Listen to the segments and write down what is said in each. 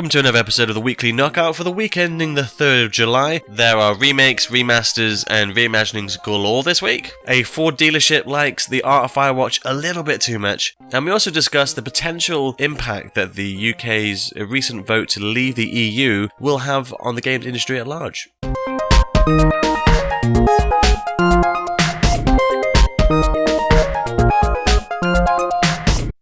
welcome to another episode of the Weekly Knockout for the week ending the 3rd of July. There are remakes, remasters, and reimaginings galore this week. A Ford dealership likes the art of Firewatch a little bit too much, and we also discuss the potential impact that the UK's recent vote to leave the EU will have on the games industry at large.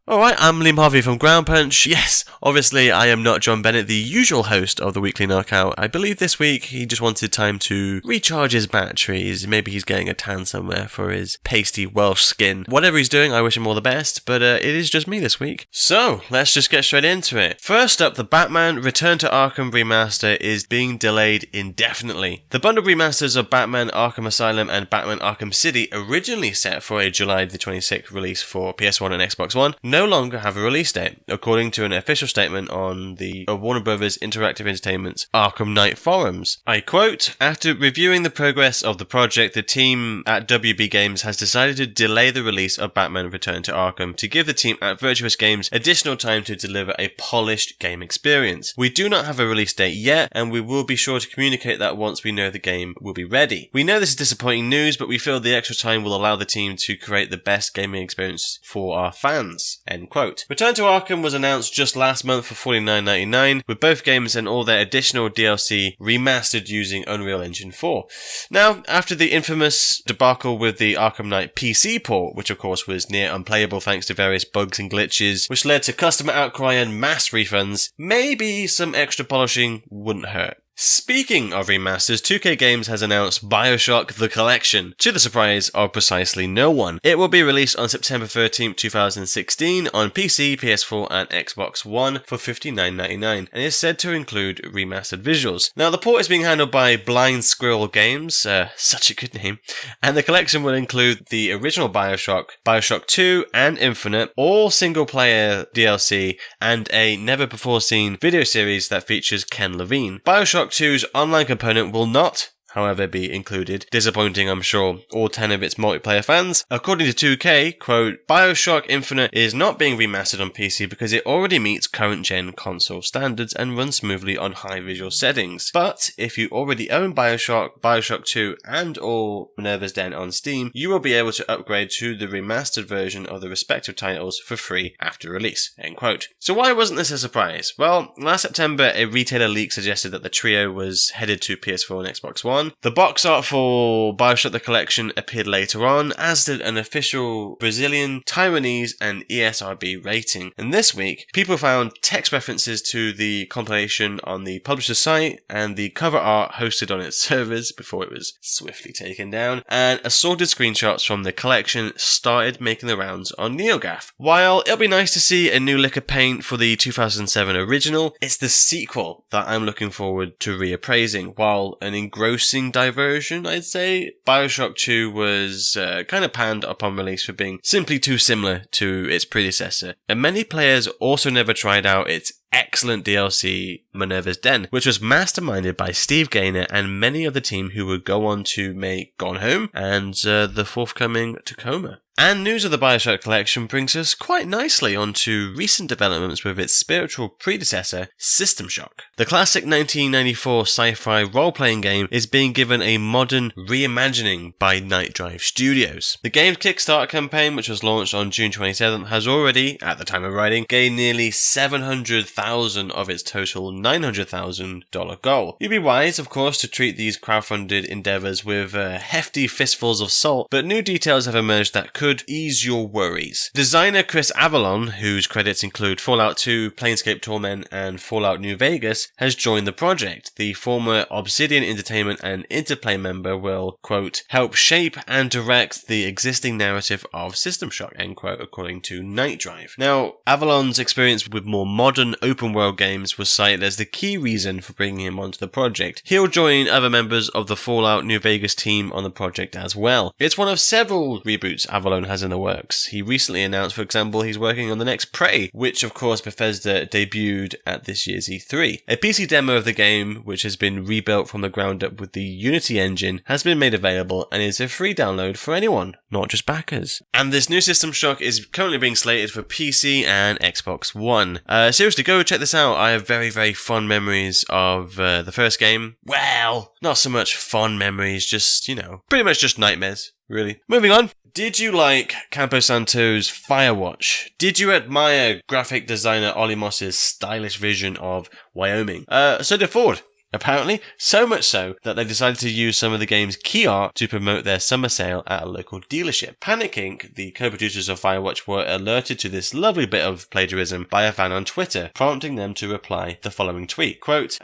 Alright, I'm Liam Harvey from Ground Punch. Yes, obviously I am not John Bennett, the usual host of the Weekly Knockout. I believe this week he just wanted time to recharge his batteries. Maybe he's getting a tan somewhere for his pasty Welsh skin. Whatever he's doing, I wish him all the best, but it is just me this week. So, let's just get straight into it. First up, the Batman Return to Arkham remaster is being delayed indefinitely. The bundled remasters of Batman Arkham Asylum and Batman Arkham City, originally set for a July the 26th release for PS1 and Xbox One, no longer have a release date, according to an official statement on the Warner Bros. Interactive Entertainment's Arkham Knight forums. I quote, "After reviewing the progress of the project, the team at WB Games has decided to delay the release of Batman Return to Arkham to give the team at Virtuous Games additional time to deliver a polished game experience. We do not have a release date yet, and we will be sure to communicate that once we know the game will be ready. We know this is disappointing news, but we feel the extra time will allow the team to create the best gaming experience for our fans." End quote. Return to Arkham was announced just last month for $49.99, with both games and all their additional DLC remastered using Unreal Engine 4. Now, after the infamous debacle with the Arkham Knight PC port, which of course was near unplayable thanks to various bugs and glitches, which led to customer outcry and mass refunds, maybe some extra polishing wouldn't hurt. Speaking of remasters, 2K Games has announced BioShock The Collection, to the surprise of precisely no one. It will be released on September 13th, 2016 on PC, PS4 and Xbox One for $59.99 and is said to include remastered visuals. Now, the port is being handled by Blind Squirrel Games, such a good name, and the collection will include the original BioShock, BioShock 2 and Infinite, all single-player DLC, and a never-before-seen video series that features Ken Levine. BioShock 2's online component will not, however, be included. Disappointing, I'm sure, all 10 of its multiplayer fans. According to 2K, quote, BioShock Infinite is not being remastered on PC because it already meets current-gen console standards and runs smoothly on high visual settings. But if you already own BioShock, BioShock 2 and or Minerva's Den on Steam, you will be able to upgrade to the remastered version of the respective titles for free after release, end quote. So why wasn't this a surprise? Well, last September, a retailer leak suggested that the trio was headed to PS4 and Xbox One. The box art for BioShock The Collection appeared later on, as did an official Brazilian, Taiwanese and ESRB rating. And this week, people found text references to the compilation on the publisher's site and the cover art hosted on its servers before it was swiftly taken down, and assorted screenshots from the collection started making the rounds on NeoGAF. While it'll be nice to see a new lick of paint for the 2007 original, it's the sequel that I'm looking forward to reappraising. While an engrossing diversion, I'd say, BioShock 2 was kind of panned upon release for being simply too similar to its predecessor, and many players also never tried out its excellent DLC Minerva's Den, which was masterminded by Steve Gaynor and many of the team who would go on to make Gone Home and the forthcoming Tacoma. And news of the BioShock collection brings us quite nicely onto recent developments with its spiritual predecessor, System Shock. The classic 1994 sci-fi role-playing game is being given a modern reimagining by Night Drive Studios. The game's Kickstarter campaign, which was launched on June 27th, has already, at the time of writing, gained nearly $700,000 of its total $900,000 goal. You'd be wise, of course, to treat these crowdfunded endeavors with hefty fistfuls of salt, but new details have emerged that could ease your worries. Designer Chris Avalon, whose credits include Fallout 2, Planescape Torment, and Fallout New Vegas, has joined the project. The former Obsidian Entertainment and Interplay member will, quote, help shape and direct the existing narrative of System Shock, end quote, according to Night Drive. Now, Avalon's experience with more modern open-world games was cited as the key reason for bringing him onto the project. He'll join other members of the Fallout New Vegas team on the project as well. It's one of several reboots Avalon has in the works. He recently announced, for example, he's working on the next Prey, which of course Bethesda debuted at this year's E3. A PC demo of the game, which has been rebuilt from the ground up with the Unity engine, has been made available and is a free download for anyone, not just backers. And this new System Shock is currently being slated for PC and Xbox One. Seriously, go go check this out. I have very, very fond memories of the first game. Well, not so much fond memories, just, pretty much just nightmares, really. Moving on. Did you like Campo Santos' Firewatch? Did you admire graphic designer Ollie Moss's stylish vision of Wyoming? So did Ford. Apparently, so much so that they decided to use some of the game's key art to promote their summer sale at a local dealership. Panic Inc., the co-producers of Firewatch, were alerted to this lovely bit of plagiarism by a fan on Twitter, prompting them to reply the following tweet, quote,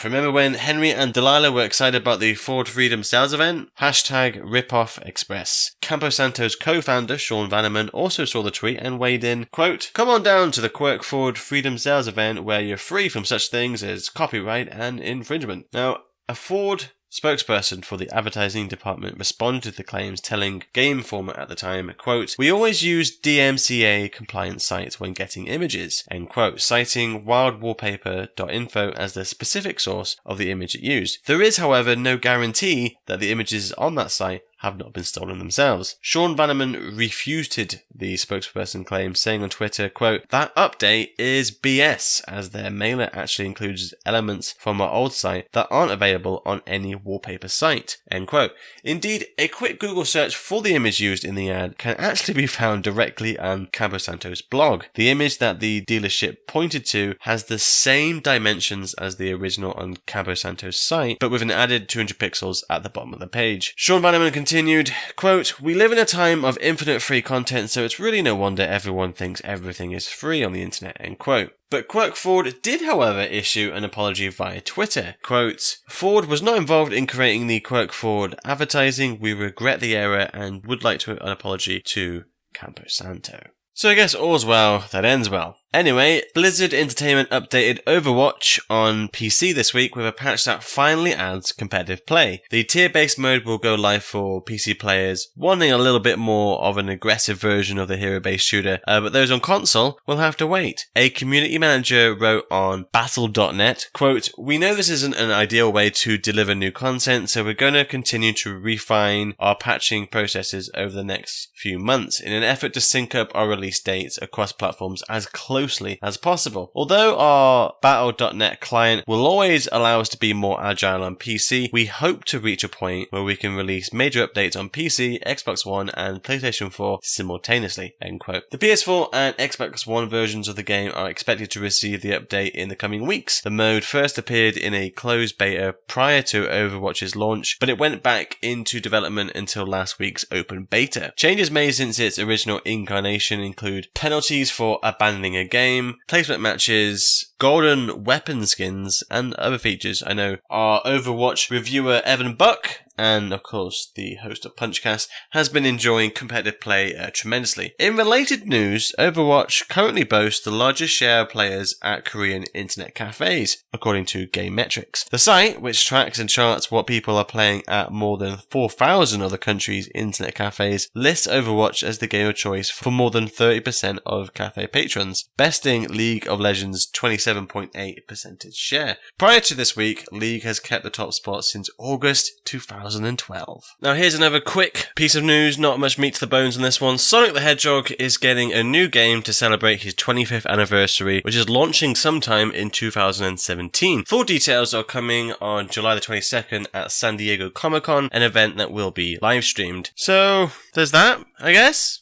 remember when Henry and Delilah were excited about the Ford Freedom sales event? Hashtag ripoff express. Campo Santos co-founder Sean Vanneman also saw the tweet and weighed in, quote, come on down to the Quirk Ford Freedom sales event where you're free from such things as copyright and infringement. Now, a Ford spokesperson for the advertising department responded to the claims, telling Game Informer at the time, quote, we always use DMCA compliant sites when getting images, end quote, citing wildwallpaper.info as the specific source of the image it used. There is, however, no guarantee that the images on that site have not been stolen themselves. Sean Vanneman refuted the spokesperson claim, saying on Twitter, quote, that update is BS, as their mailer actually includes elements from our old site that aren't available on any wallpaper site, end quote. Indeed, a quick Google search for the image used in the ad can actually be found directly on Campo Santos' blog. The image that the dealership pointed to has the same dimensions as the original on Campo Santos' site, but with an added 200 pixels at the bottom of the page. Sean Vanneman continued, quote, we live in a time of infinite free content, so it's really no wonder everyone thinks everything is free on the internet, end quote. But Quirk Ford did, however, issue an apology via Twitter. Quote, Ford was not involved in creating the Quirk Ford advertising. We regret the error and would like to an apology to Campo Santo. So I guess all's well that ends well. Anyway, Blizzard Entertainment updated Overwatch on PC this week with a patch that finally adds competitive play. The tier-based mode will go live for PC players wanting a little bit more of an aggressive version of the hero-based shooter, but those on console will have to wait. A community manager wrote on battle.net, quote, we know this isn't an ideal way to deliver new content, so we're going to continue to refine our patching processes over the next few months in an effort to sync up our release dates across platforms as closely as possible. Although our battle.net client will always allow us to be more agile on PC, we hope to reach a point where we can release major updates on PC, Xbox One, and PlayStation 4 simultaneously, end quote. The PS4 and Xbox One versions of the game are expected to receive the update in the coming weeks. The mode first appeared in a closed beta prior to Overwatch's launch, but it went back into development until last week's open beta. Changes made since its original incarnation include penalties for abandoning a game, placement matches, golden weapon skins, and other features. I know our Overwatch reviewer Evan Buck, and of course the host of Punchcast, has been enjoying competitive play tremendously. In related news, Overwatch currently boasts the largest share of players at Korean internet cafes, according to Game Metrics. The site, which tracks and charts what people are playing at more than 4,000 other countries' internet cafes, lists Overwatch as the game of choice for more than 30% of cafe patrons, besting League of Legends' 27.8% share. Prior to this week, League has kept the top spot since August 2012. Now here's another quick piece of news, not much meat to the bones on this one. Sonic the Hedgehog is getting a new game to celebrate his 25th anniversary, which is launching sometime in 2017. Full details are coming on July the 22nd at San Diego Comic-Con, an event that will be live streamed. So there's that, I guess.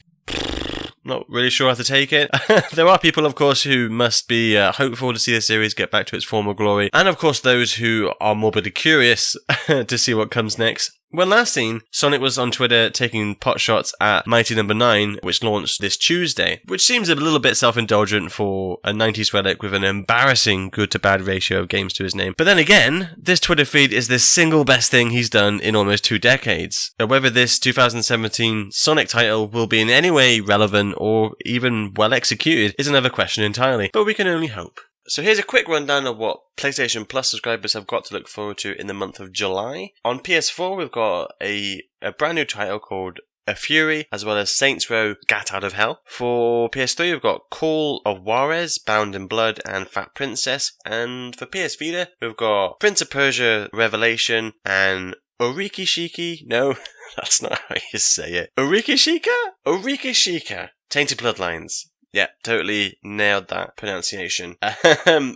Not really sure how to take it. There are people, of course, who must be hopeful to see the series get back to its former glory. And, of course, those who are morbidly curious to see what comes next. When last seen, Sonic was on Twitter taking pot shots at Mighty No. 9, which launched this Tuesday, which seems a little bit self-indulgent for a 90s relic with an embarrassing good-to-bad ratio of games to his name. But then again, this Twitter feed is the single best thing he's done in almost 2 decades. Whether this 2017 Sonic title will be in any way relevant or even well-executed is another question entirely, but we can only hope. So here's a quick rundown of what PlayStation Plus subscribers have got to look forward to in the month of July. On PS4, we've got a brand new title called A Fury, as well as Saints Row Gat Out of Hell. For PS3, we've got Call of Juarez, Bound in Blood, and Fat Princess. And for PS Vita, we've got Prince of Persia Revelation and Orikishiki. No, that's not how you say it. Orikishika? Tainted Bloodlines. Yeah, totally nailed that pronunciation.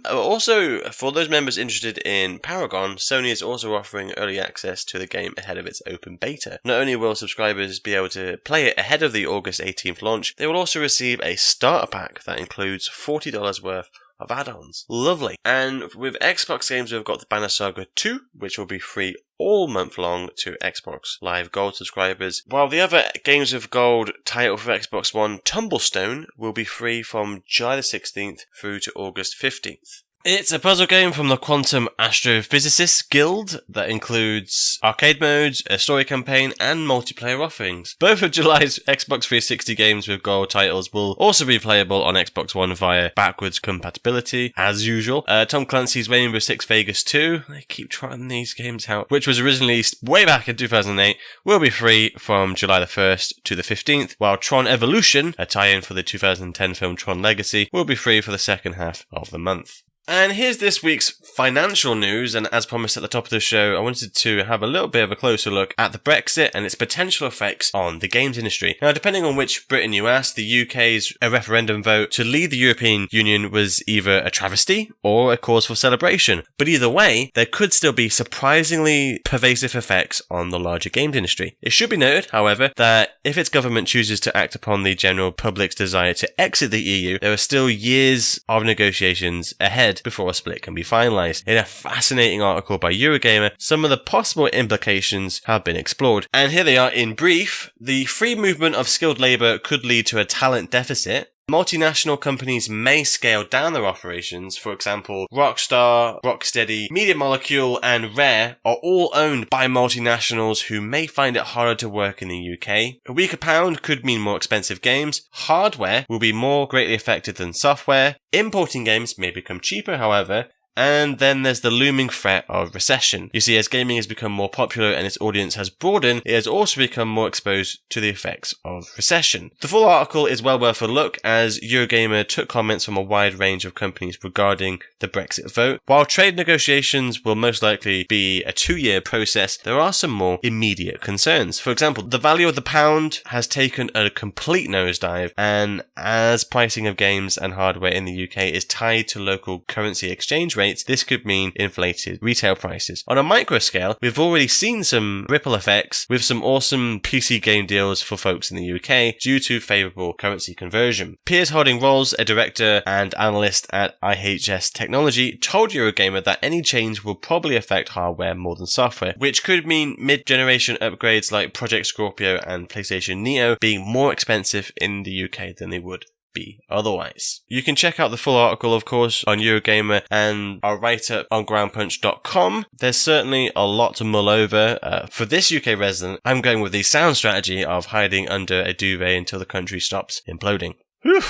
Also, for those members interested in Paragon, Sony is also offering early access to the game ahead of its open beta. Not only will subscribers be able to play it ahead of the August 18th launch, they will also receive a starter pack that includes $40 worth of add-ons. Lovely. And with Xbox games, we've got the Banner Saga 2, which will be free all month long to Xbox Live Gold subscribers, while the other Games with Gold title for Xbox One, Tumblestone, will be free from July the 16th through to August 15th. It's a puzzle game from the Quantum Astrophysicists Guild that includes arcade modes, a story campaign, and multiplayer offerings. Both of July's Xbox 360 Games with Gold titles will also be playable on Xbox One via backwards compatibility, as usual. Tom Clancy's Rainbow Six Vegas 2, they keep trying these games out, which was originally released way back in 2008, will be free from July the 1st to the 15th, while Tron Evolution, a tie-in for the 2010 film Tron Legacy, will be free for the second half of the month. And here's this week's financial news, and as promised at the top of the show, I wanted to have a little bit of a closer look at the Brexit and its potential effects on the games industry. Now, depending on which Britain you ask, the UK's referendum vote to leave the European Union was either a travesty or a cause for celebration. But either way, there could still be surprisingly pervasive effects on the larger games industry. It should be noted, however, that if its government chooses to act upon the general public's desire to exit the EU, there are still years of negotiations ahead before a split can be finalised. In a fascinating article by Eurogamer, some of the possible implications have been explored. And here they are in brief. The free movement of skilled labour could lead to a talent deficit. Multinational companies may scale down their operations. For example, Rockstar, Rocksteady, Media Molecule, and Rare are all owned by multinationals who may find it harder to work in the UK. A weaker pound could mean more expensive games. Hardware will be more greatly affected than software. Importing games may become cheaper, however. And then there's the looming threat of recession. You see, as gaming has become more popular and its audience has broadened, it has also become more exposed to the effects of recession. The full article is well worth a look, as Eurogamer took comments from a wide range of companies regarding the Brexit vote. While trade negotiations will most likely be a 2-year process, there are some more immediate concerns. For example, the value of the pound has taken a complete nosedive, and as pricing of games and hardware in the UK is tied to local currency exchange rates, this could mean inflated retail prices. On a micro scale, we've already seen some ripple effects with some awesome PC game deals for folks in the UK due to favourable currency conversion. Piers Harding-Rolls, a director and analyst at IHS Technology, told Eurogamer that any change will probably affect hardware more than software, which could mean mid-generation upgrades like Project Scorpio and PlayStation Neo being more expensive in the UK than they would be otherwise. You can check out the full article, of course, on Eurogamer and our write-up on groundpunch.com. There's certainly a lot to mull over. For this UK resident, I'm going with the sound strategy of hiding under a duvet until the country stops imploding. Whew.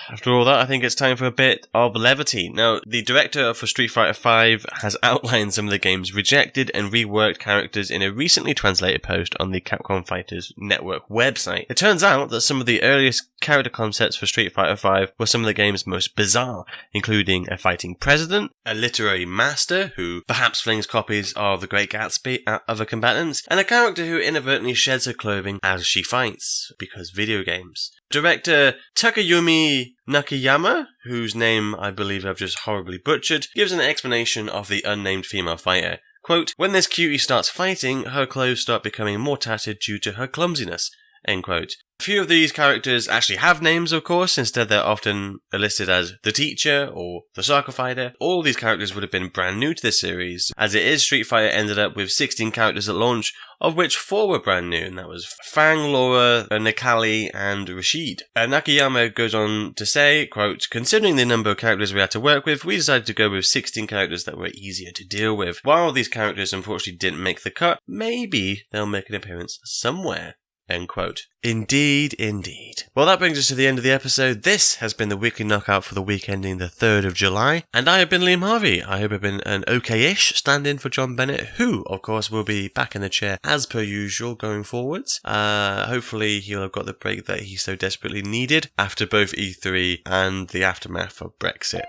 After all that, I think it's time for a bit of levity. Now, the director for Street Fighter V has outlined some of the game's rejected and reworked characters in a recently translated post on the Capcom Fighters Network website. It turns out that some of the earliest character concepts for Street Fighter V were some of the game's most bizarre, including a fighting president, a literary master who perhaps flings copies of The Great Gatsby at other combatants, and a character who inadvertently sheds her clothing as she fights, because video games. Director Takayumi Nakayama, whose name I believe I've just horribly butchered, gives an explanation of the unnamed female fighter. Quote, "When this cutie starts fighting, her clothes start becoming more tattered due to her clumsiness." End quote. A few of these characters actually have names, of course. Instead, they're often listed as the teacher or the soccer fighter. All these characters would have been brand new to this series. As it is, Street Fighter ended up with 16 characters at launch, of which 4 were brand new, and that was Fang, Laura, Nikali, and Rashid. Nakayama goes on to say, quote, "Considering the number of characters we had to work with, we decided to go with 16 characters that were easier to deal with. While these characters unfortunately didn't make the cut, maybe they'll make an appearance somewhere." End quote. Indeed, indeed. Well, that brings us to the end of the episode. This has been the weekly knockout for the week ending the 3rd of July. And I have been Liam Harvey. I hope I've been an okay-ish stand-in for John Bennett, who, of course, will be back in the chair as per usual going forwards. Hopefully he'll have got the break that he so desperately needed after both E3 and the aftermath of Brexit.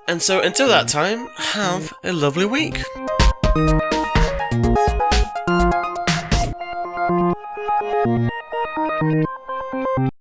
And so until that time, have a lovely week.